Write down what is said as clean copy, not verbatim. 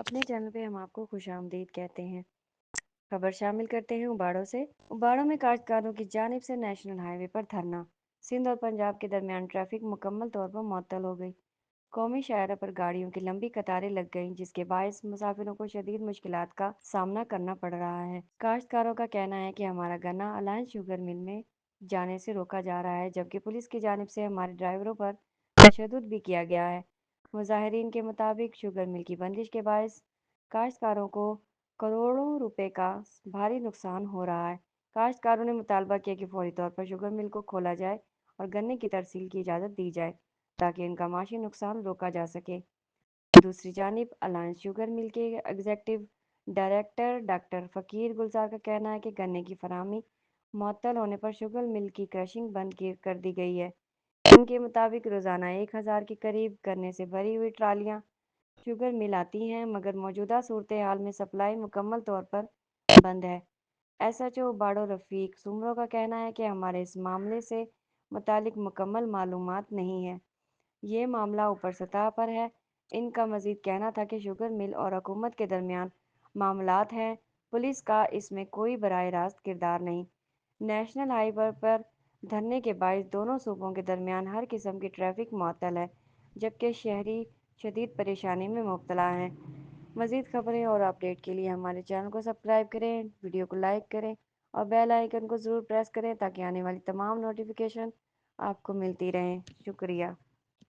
اپنے چینل پہ ہم آپ کو خوش آمدید کہتے ہیں۔ خبر شامل کرتے ہیں اباڑوں سے۔ اباڑوں میں کاشتکاروں کی جانب سے نیشنل ہائی وے پر دھرنا۔ سندھ اور پنجاب کے درمیان ٹریفک مکمل طور پر معطل ہو گئی۔ قومی شاہراہ پر گاڑیوں کی لمبی قطاریں لگ گئیں، جس کے باعث مسافروں کو شدید مشکلات کا سامنا کرنا پڑ رہا ہے۔ کاشتکاروں کا کہنا ہے کہ ہمارا گنا الائنس شوگر مل میں جانے سے روکا جا رہا ہے، جبکہ پولیس کی جانب سے ہمارے ڈرائیوروں پر تشدد بھی کیا گیا ہے۔ مظاہرین کے مطابق شوگر مل کی بندش کے باعث کاشتکاروں کو کروڑوں روپے کا بھاری نقصان ہو رہا ہے۔ کاشتکاروں نے مطالبہ کیا کہ فوری طور پر شوگر مل کو کھولا جائے اور گنے کی ترسیل کی اجازت دی جائے تاکہ ان کا معاشی نقصان روکا جا سکے۔ دوسری جانب الائنس شوگر مل کے ایگزیکٹو ڈائریکٹر ڈاکٹر فقیر گلزار کا کہنا ہے کہ گنے کی فراہمی معطل ہونے پر شوگر مل کی کریشنگ بند کر دی گئی ہے۔ ان کے مطابق روزانہ 1000 کے قریب گنے سے بھری ہوئی ٹرالیاں شوگر مل آتی ہیں، مگر موجودہ صورتحال میں سپلائی مکمل طور پر بند ہے۔ ایس ایچ او باڑو رفیق سومرو کا کہنا ہے کہ ہمارے اس معاملے سے متعلق مکمل معلومات نہیں ہے، یہ معاملہ اوپر سطح پر ہے۔ ان کا مزید کہنا تھا کہ شوگر مل اور حکومت کے درمیان معاملات ہیں، پولیس کا اس میں کوئی براہ راست کردار نہیں۔ نیشنل ہائی وے پر دھرنے کے باعث دونوں صوبوں کے درمیان ہر قسم کی ٹریفک معطل ہے، جبکہ شہری شدید پریشانی میں مبتلا ہیں۔ مزید خبریں اور اپڈیٹ کے لیے ہمارے چینل کو سبسکرائب کریں، ویڈیو کو لائک کریں اور بیل آئیکن کو ضرور پریس کریں تاکہ آنے والی تمام نوٹیفیکیشن آپ کو ملتی رہیں۔ شکریہ۔